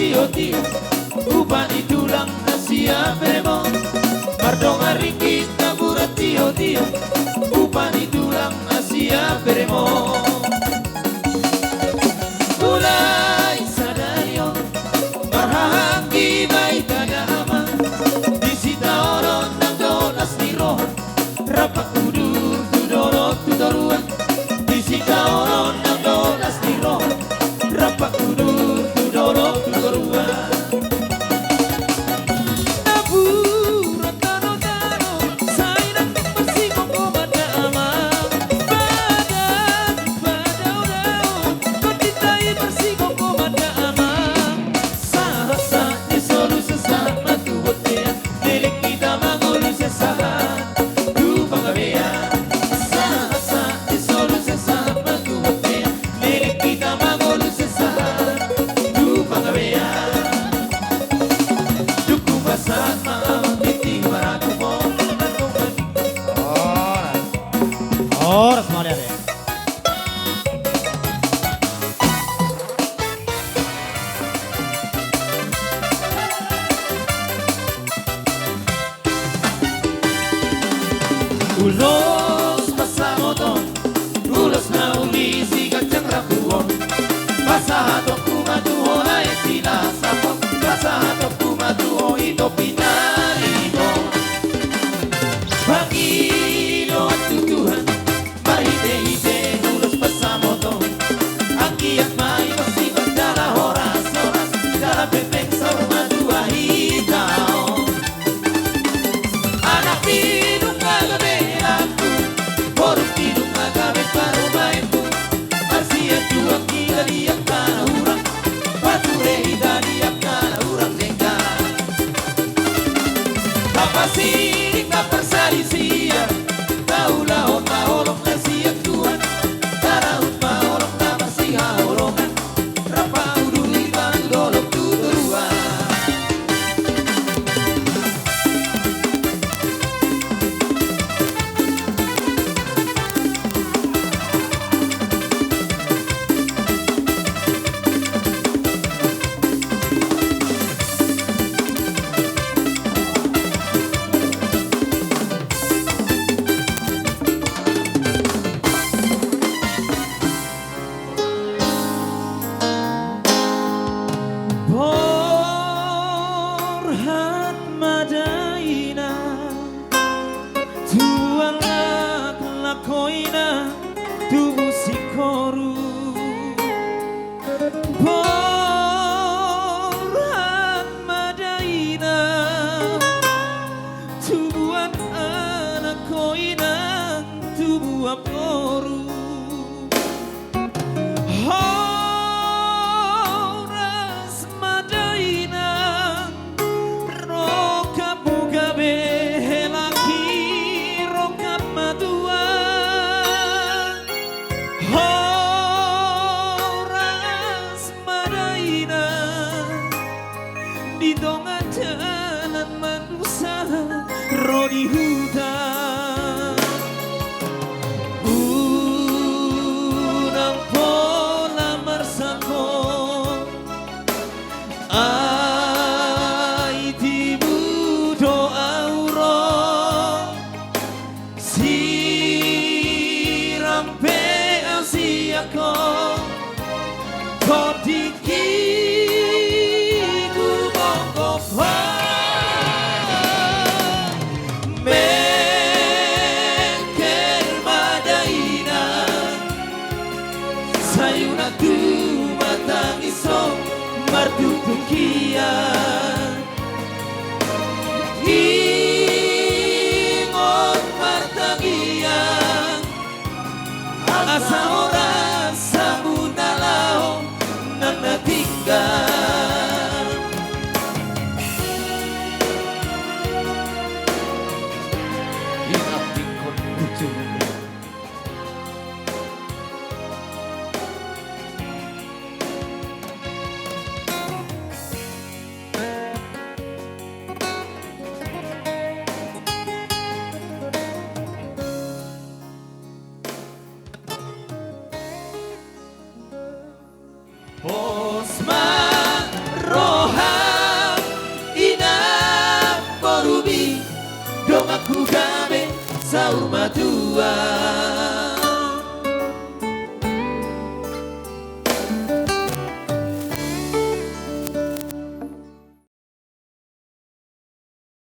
tio tio upani tulang nasia peremo mardonga ringgit tabura tio tio upani tulang nasia peremo mulai sadario marhangi baik ada ama disita orang nang donas niro rapat udur tudoro tudoruan disita orang nang donas niro rapat udur tudoro tudoruan Oras mau lihat ya. Ulos pasamoton, ulos na uli si kacang rakuon. Pasahatok kumatuho na esila sapon, pasahatok kumatuho ito pinarito. Panginoon at tutuhan, mahide-hide ulos pasamoton. Ang kiyak may masibag dala horas-horas, dala pepeng sa rumah dua hitaw. Anak pinong kagabi aku, borong pinong kagabi parumahin ko. Arsiya juang idaliyak ka na urang, pature idaliyak ka na urang dengka. Kapasirik na persalisiya, taulahon mahorong na siyak Tuhan. Tarahon mahorong na masihahorongan, rapa uduli bandolok tuturuan. Borhat madaina tuang lakoina tubuh sikoru Borhat madaina tubuhan anak koina tubuh aporu di dongan jalan manusia rodi hutan unang pola marsako ai tibu doa urong siram pe asiako kodiki sayuna tu matang iso martutuki berdua.